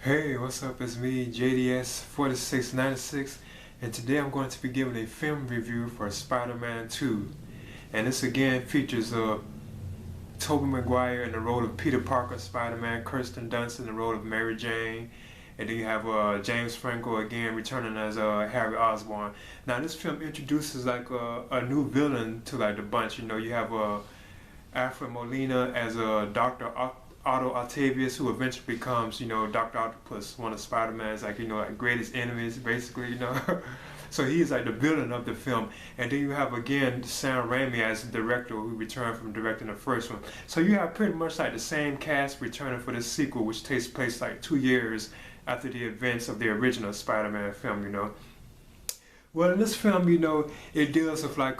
Hey, what's up? It's me, JDS4696, and today I'm going to be giving a film review for Spider-Man 2. And this again features Tobey Maguire in the role of Peter Parker, Spider-Man, Kirsten Dunst in the role of Mary Jane, and then you have James Franco again returning as Harry Osborn. Now this film introduces like a new villain to like the bunch. You know, you have Alfred Molina as Dr. Otto Octavius, who eventually becomes, you know, Dr. Octopus, one of Spider-Man's, like, you know, like greatest enemies, basically, you know. So he's like the villain of the film. And then you have again Sam Raimi as the director, who returned from directing the first one. So you have pretty much like the same cast returning for this sequel, which takes place like 2 years after the events of the original Spider-Man film, you know. Well, in this film, you know, it deals with like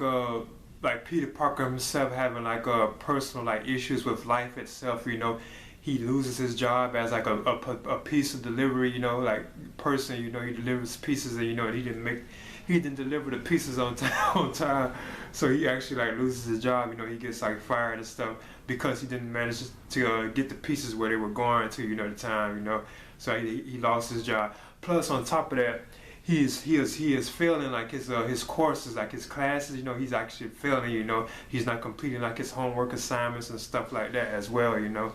Peter Parker himself having like personal like issues with life itself. You know, he loses his job as like a piece of delivery. You know, like person. You know, he delivers pieces, and you know, he didn't deliver the pieces on time. On time, so he actually like loses his job. You know, he gets like fired and stuff because he didn't manage to get the pieces where they were going to. You know, the time. You know, so he lost his job. Plus, on top of that, he is failing like his courses, like his classes. You know, he's actually failing. You know, he's not completing like his homework assignments and stuff like that as well. You know,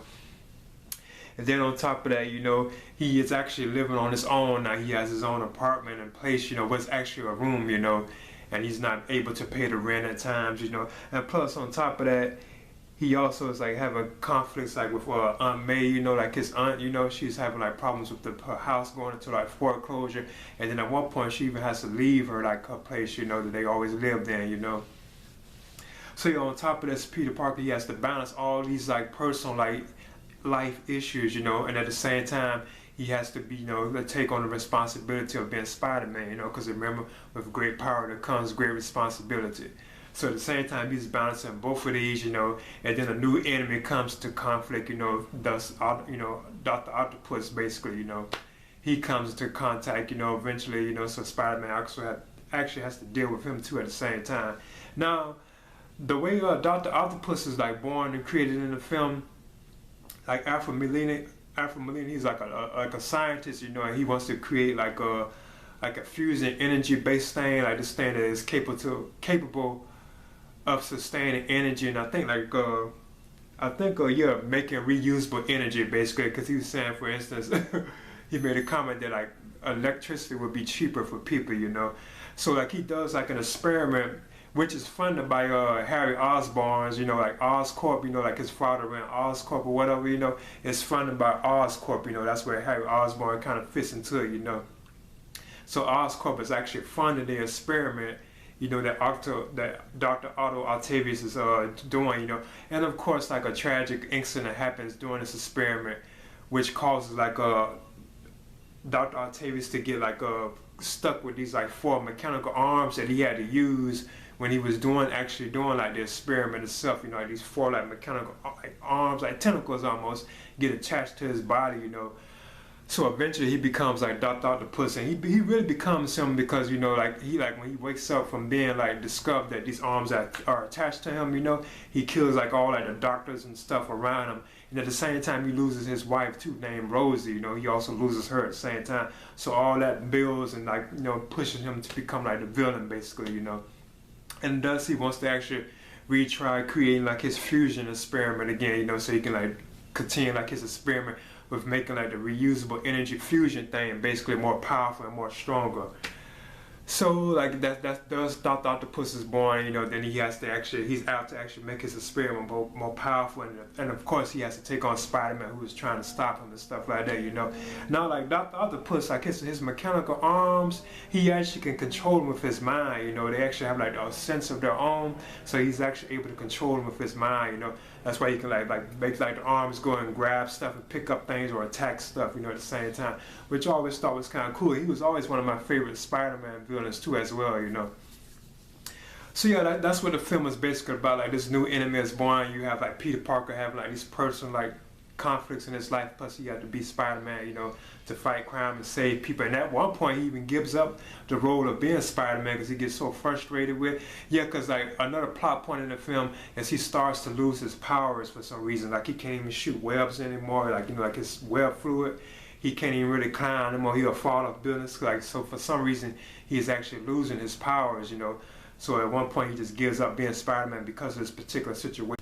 and then on top of that, you know, he is actually living on his own now. He has his own apartment and place. You know, what's actually a room. You know, and he's not able to pay the rent at times. You know, and plus on top of that, he also is like having conflicts like with Aunt May, you know, like his aunt, you know, she's having like problems with her house going into like foreclosure, and then at one point she even has to leave her like her place, you know, that they always lived in, you know. So you know, on top of this, Peter Parker, he has to balance all these like personal like life issues, you know, and at the same time he has to be, you know, take on the responsibility of being Spider-Man, you know, because remember, with great power there comes great responsibility. So at the same time, he's balancing both of these, you know, and then a new enemy comes to conflict, you know, thus, you know, Dr. Octopus, basically, you know, he comes into contact, you know, eventually, you know, so Spider-Man actually has to deal with him too at the same time. Now, the way Dr. Octopus is like born and created in the film, like Alfred Molina, he's like a scientist, you know, and he wants to create like a fusion energy based thing, like this thing that is capable of sustaining energy. And I think yeah, making reusable energy basically, because he was saying, for instance, he made a comment that like electricity would be cheaper for people, you know. So like he does like an experiment which is funded by Harry Osborn's, you know, like Oscorp, you know, like his father ran Oscorp or whatever, you know. It's funded by Oscorp, you know. That's where Harry Osborn kind of fits into it, you know. So Oscorp is actually funding the experiment, you know, that Dr. Otto Octavius is doing, you know. And of course, like a tragic incident happens during this experiment, which causes like Dr. Octavius to get like stuck with these like 4 mechanical arms that he had to use when he was actually doing like the experiment itself. You know, like these 4 like mechanical like arms, like tentacles almost, get attached to his body, you know. So eventually he becomes like Dr. Octopus, and he really becomes him because, you know, like when he wakes up from being like discovered that these arms are attached to him, you know, he kills like all like the doctors and stuff around him, and at the same time he loses his wife too, named Rosie, you know. He also loses her at the same time. So all that builds and like, you know, pushes him to become like the villain basically, you know. And thus he wants to actually retry creating like his fusion experiment again, you know, so he can like continue like his experiment with making like the reusable energy fusion thing basically more powerful and more stronger. So like that's Dr. Octopus is born, you know. Then he's out to actually make his experiment more powerful, and of course he has to take on Spider-Man, who is trying to stop him and stuff like that, you know. Now like Dr. Octopus, like his mechanical arms, he actually can control them with his mind, you know. They actually have like a sense of their own, so he's actually able to control them with his mind, you know. That's why he can like make like the arms go and grab stuff and pick up things or attack stuff, you know, at the same time, which I always thought was kind of cool. He was always one of my favorite Spider-Man villains too, as well, you know. So yeah, that's what the film is basically about. Like this new enemy is born. You have like Peter Parker having like these personal like conflicts in his life. Plus he had to be Spider-Man, you know, to fight crime and save people. And at one point he even gives up the role of being Spider-Man because he gets so frustrated with, yeah, because like another plot point in the film is he starts to lose his powers for some reason. Like he can't even shoot webs anymore, like, you know, like his web fluid. he can't even really climb anymore. He'll fall off buildings. Like, so for some reason, he's actually losing his powers, you know. So at one point, he just gives up being Spider-Man because of this particular situation.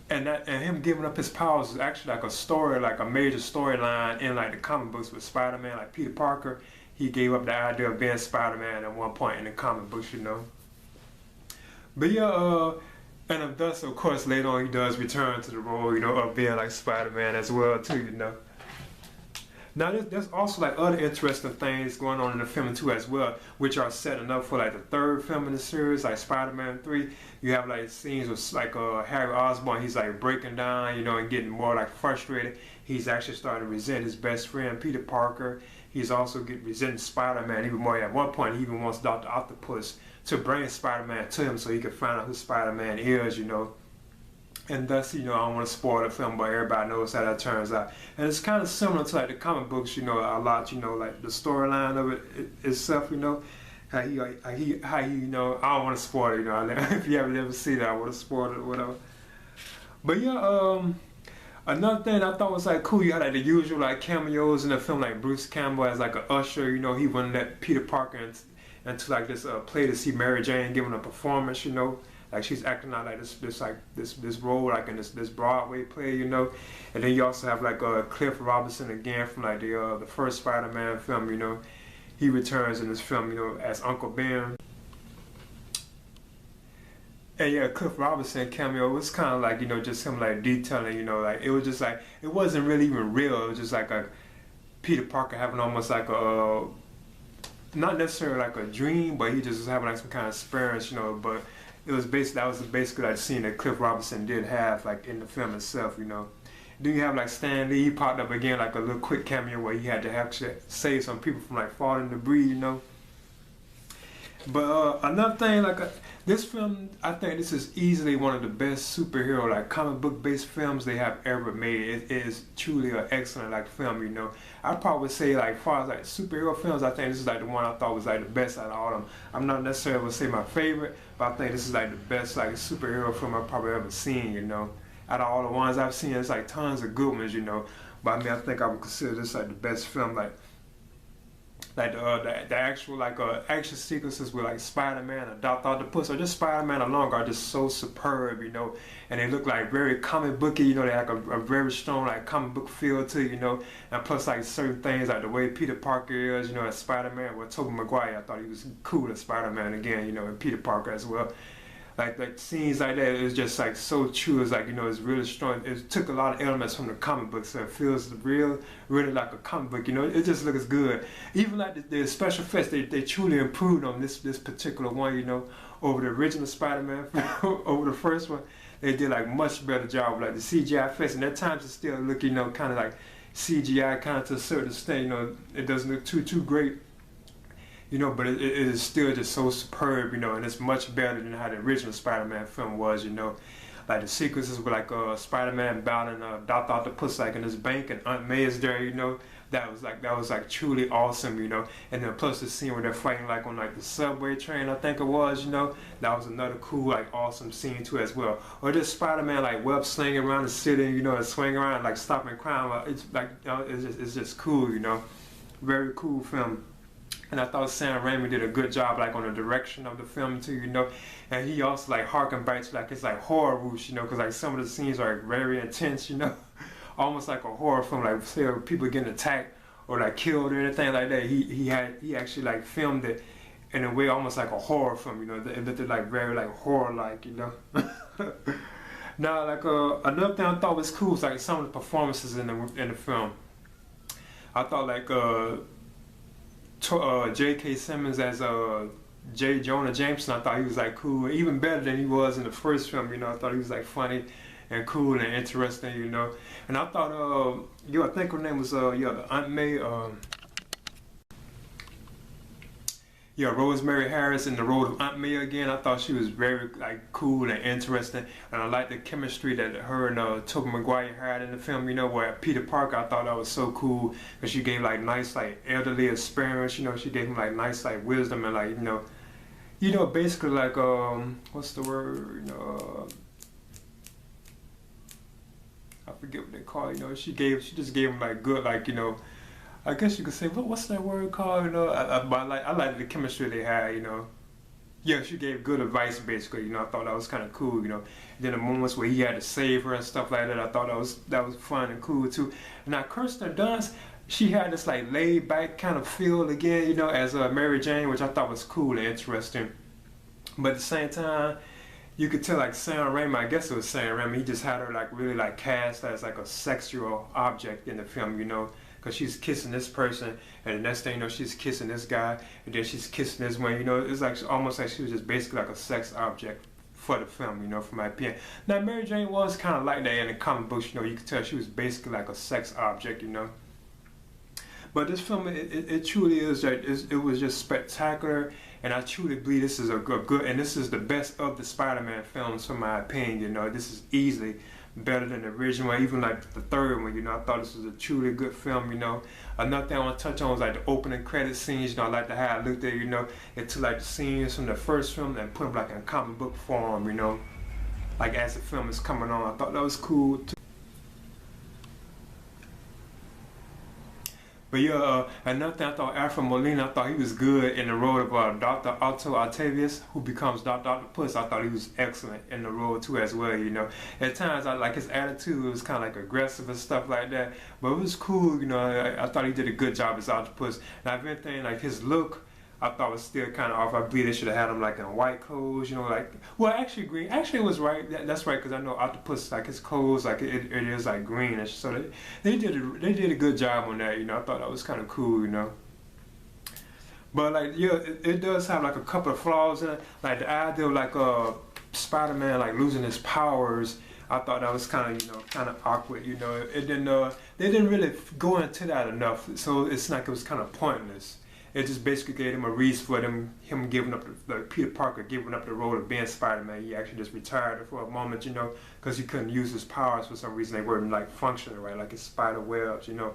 And him giving up his powers is actually like a story, like a major storyline in like the comic books with Spider-Man. Like Peter Parker, he gave up the idea of being Spider-Man at one point in the comic books, you know. But yeah, and thus, of course, later on he does return to the role, you know, of being like Spider-Man as well too, you know. Now there's also like other interesting things going on in the film too as well, which are setting up for like the third film in the series, like Spider-Man 3. You have like scenes with like Harry Osborn. He's like breaking down, you know, and getting more like frustrated. He's actually starting to resent his best friend Peter Parker. He's also resenting Spider-Man even more. At one point, he even wants Dr. Octopus to bring Spider-Man to him so he can find out who Spider-Man is, you know. And thus, you know, I don't want to spoil the film, but everybody knows how that turns out. And it's kind of similar to like the comic books, you know, a lot, you know, like the storyline of it itself, you know, how he, you know, I don't want to spoil it, you know, if you haven't ever seen it, I want to spoil it or whatever. But yeah, another thing I thought was like cool, you had like the usual like cameos in the film, like Bruce Campbell as like an usher, you know, he wouldn't let Peter Parker into like this play to see Mary Jane giving a performance, you know. Like she's acting out like this role like in this Broadway play, you know. And then you also have like Cliff Robinson again from like the first Spider-Man film, you know. He returns in this film, you know, as Uncle Ben. And yeah, Cliff Robinson cameo was kind of like, you know, just him like detailing, you know, like it was just like, it wasn't really even real. It was just like a Peter Parker having almost like a, not necessarily like a dream, but he just was having like some kind of experience, you know. But it was basically, that was basically like the scene that Cliff Robinson did have like in the film itself, you know. Then you have like Stan Lee, he popped up again like a little quick cameo where he had to actually save some people from like falling debris, you know. But another thing, like this film, I think this is easily one of the best superhero like comic book based films they have ever made. It is truly an excellent like film, you know. I'd probably say like as far as like superhero films, I think this is like the one I thought was like the best out of all of them. I'm not necessarily gonna say my favorite, but I think this is like the best like superhero film I've probably ever seen, you know. Out of all the ones I've seen, there's like tons of good ones, you know. But I mean, I think I would consider this like the best film, like the actual like action sequences with like Spider-Man or Dr. Octopus or just Spider-Man alone are just so superb, you know. And they look like very comic booky, you know. They have a very strong like comic book feel to, you know. And plus like certain things like the way Peter Parker is, you know, as Spider-Man with Tobey Maguire. I thought he was cool as Spider-Man again, you know, and Peter Parker as well. Like scenes like that is just like so true. It's like, you know, it's really strong. It took a lot of elements from the comic book, so it feels really like a comic book. You know, it just looks good. Even like the special effects, they truly improved on this particular one. You know, over the original Spider-Man, over the first one, they did like much better job. Like the CGI effects, and at times it still look, you know, kind of like CGI kind of to a certain extent. You know, it doesn't look too great. You know, but it is still just so superb, you know, and it's much better than how the original Spider-Man film was, you know. Like the sequences with like Spider-Man battling Dr. Octopus like in his bank and Aunt May is there, you know. That was like truly awesome, you know. And then plus the scene where they're fighting like on like the subway train, I think it was, you know. That was another cool like awesome scene too as well. Or just Spider-Man like web slinging around the city, you know, and swinging around like stopping crime. It's like, you know, it's just cool, you know. Very cool film. And I thought Sam Raimi did a good job like on the direction of the film too, you know. And he also like harkened back to like it's like horror roots, you know, because like some of the scenes are like very intense, you know. Almost like a horror film, like say people getting attacked or like killed or anything like that. He actually like filmed it in a way almost like a horror film, you know. It looked like very like horror like, you know. Now like another thing I thought was cool was like some of the performances in the film. I thought like J.K. Simmons as J. Jonah Jameson, I thought he was like cool, even better than he was in the first film, you know. I thought he was like funny and cool and interesting, you know. And I thought, I think her name was, the Aunt May, Rosemary Harris in the role of Aunt May again. I thought she was very like cool and interesting, and I liked the chemistry that her and Tobey Maguire had in the film. You know, where Peter Parker, I thought that was so cool because she gave like nice like elderly experience. You know, she gave him like nice like wisdom and like you know, basically like what's the word? You know, I forget what they call it, you know. She just gave him like good, like, you know, I guess you could say, what's that word called, you know? But I like the chemistry they had, you know. Yeah, she gave good advice basically, you know. I thought that was kind of cool, you know. And then the moments where he had to save her and stuff like that, I thought that was fun and cool too. And now Kirsten Dunst, she had this like laid back kind of feel again, you know, as Mary Jane, which I thought was cool and interesting. But at the same time, you could tell like Sam Raimi, I guess it was Sam Raimi, he just had her like really like cast as like a sexual object in the film, you know, because she's kissing this person, and the next thing you know, she's kissing this guy, and then she's kissing this one, you know. It's like almost like she was just basically like a sex object for the film, you know, from my opinion. Now Mary Jane was kind of like that in the comic books, you know. You could tell she was basically like a sex object, you know. But this film, it truly is, it was just spectacular, and I truly believe this is a good, and this is the best of the Spider-Man films, from my opinion, you know. This is easily better than the original, even like the third one, you know. I thought this was a truly good film, you know. Another thing I want to touch on was like the opening credit scenes, you know. I like how I looked at, you know, into like the scenes from the first film and put them like in comic book form, you know, like as the film is coming on. I thought that was cool too. But yeah, another thing I thought, Alfred Molina, I thought he was good in the role of Dr. Otto Octavius, who becomes Dr. Octopus. I thought he was excellent in the role too as well, you know. At times, I like his attitude, it was kind of like aggressive and stuff like that. But it was cool, you know. I thought he did a good job as Octopus. And if anything, like his look, I thought was still kind of off. I believe they should have had him like in white clothes, you know, like, well, actually green. Actually, it was right. That's right, because I know Octopus, like his clothes, like it is like greenish. So they did a good job on that, you know. I thought that was kind of cool, you know. But like, yeah, it does have like a couple of flaws in it. Like the idea of like Spider-Man like losing his powers. I thought that was kind of, you know, kind of awkward, you know. It didn't. They didn't really go into that enough, so it's like it was kind of pointless. It just basically gave him a reason for him giving up, Peter Parker giving up the role of being Spider-Man. He actually just retired for a moment, you know, because he couldn't use his powers for some reason. They weren't like functioning right, like his spider webs, you know.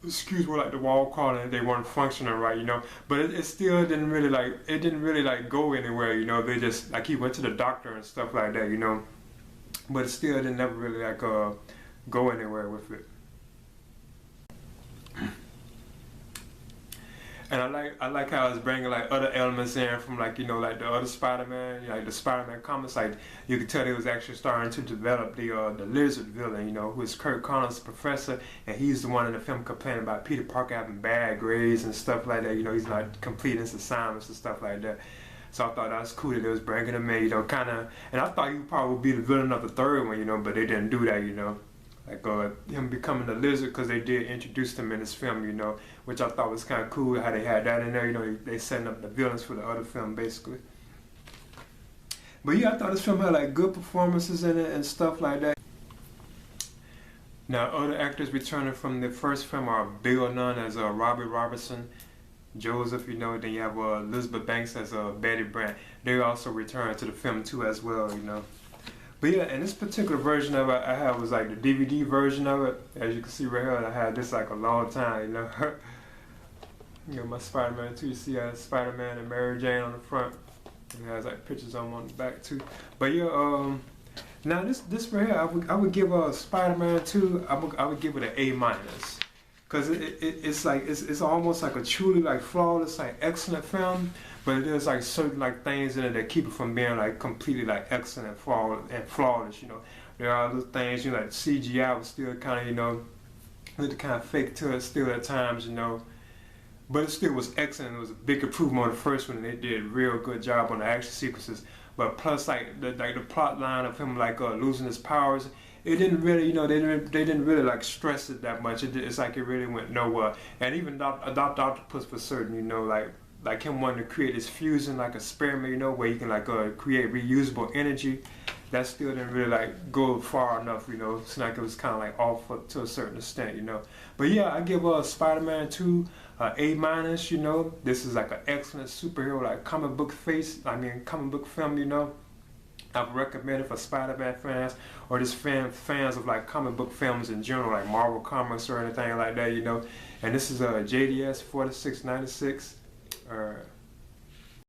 Excuse me, like the wall crawling, they weren't functioning right, you know. But it still didn't really like go anywhere, you know. They just like he went to the doctor and stuff like that, you know. But it still didn't never really like go anywhere with it. And I like how it's bringing like other elements in from like, you know, like the other Spider-Man, like the Spider-Man comics. Like you could tell they was actually starting to develop the Lizard villain, you know, who is Kirk Connors' professor, and he's the one in the film complaining about Peter Parker having bad grades and stuff like that. You know, he's not completing his assignments and stuff like that. So I thought that was cool that they was bringing him in, you know, kind of. And I thought he would probably be the villain of the third one, you know, but they didn't do that, you know. Like him becoming the Lizard, because they did introduce him in this film, you know, which I thought was kind of cool how they had that in there, you know. They setting up the villains for the other film basically. But yeah, I thought this film had like good performances in it and stuff like that. Now other actors returning from the first film are Bill Nunn as Robbie Robertson, Joseph, you know. Then you have Elizabeth Banks as Betty Brant. They also returned to the film too as well, you know. But yeah, in this particular version of it, I have was like the DVD version of it. As you can see right here, I had this like a long time, you know. You know, my Spider-Man too. You see Spider-Man and Mary Jane on the front. And it has like pictures of them on the back too. But yeah, now this right here, I would give Spider-Man 2, I would give it an A-. Cause it's like it's almost like a truly like flawless, like excellent film, but there's like certain like things in it that keep it from being like completely like excellent and flawless. You know, there are other things, you know, like CGI was still kind of, you know, a little kind of fake to it still at times, you know, but it still was excellent. It was a big improvement on the first one, and they did a real good job on the action sequences. But plus like the plot line of him like losing his powers. It didn't really, you know, they didn't really like stress it that much. It's like it really went nowhere. And even Dr. Octopus for certain, you know, like him wanting to create this fusion like experiment, you know, where you can like create reusable energy. That still didn't really like go far enough, you know. It's like it was kind of like off to a certain extent, you know. But yeah, I give Spider-Man 2 A-. You know. This is like an excellent superhero like comic book film, you know. I would recommend it for Spider-Man fans or just fans of like comic book films in general, like Marvel Comics or anything like that, you know. And this is JDS 4696.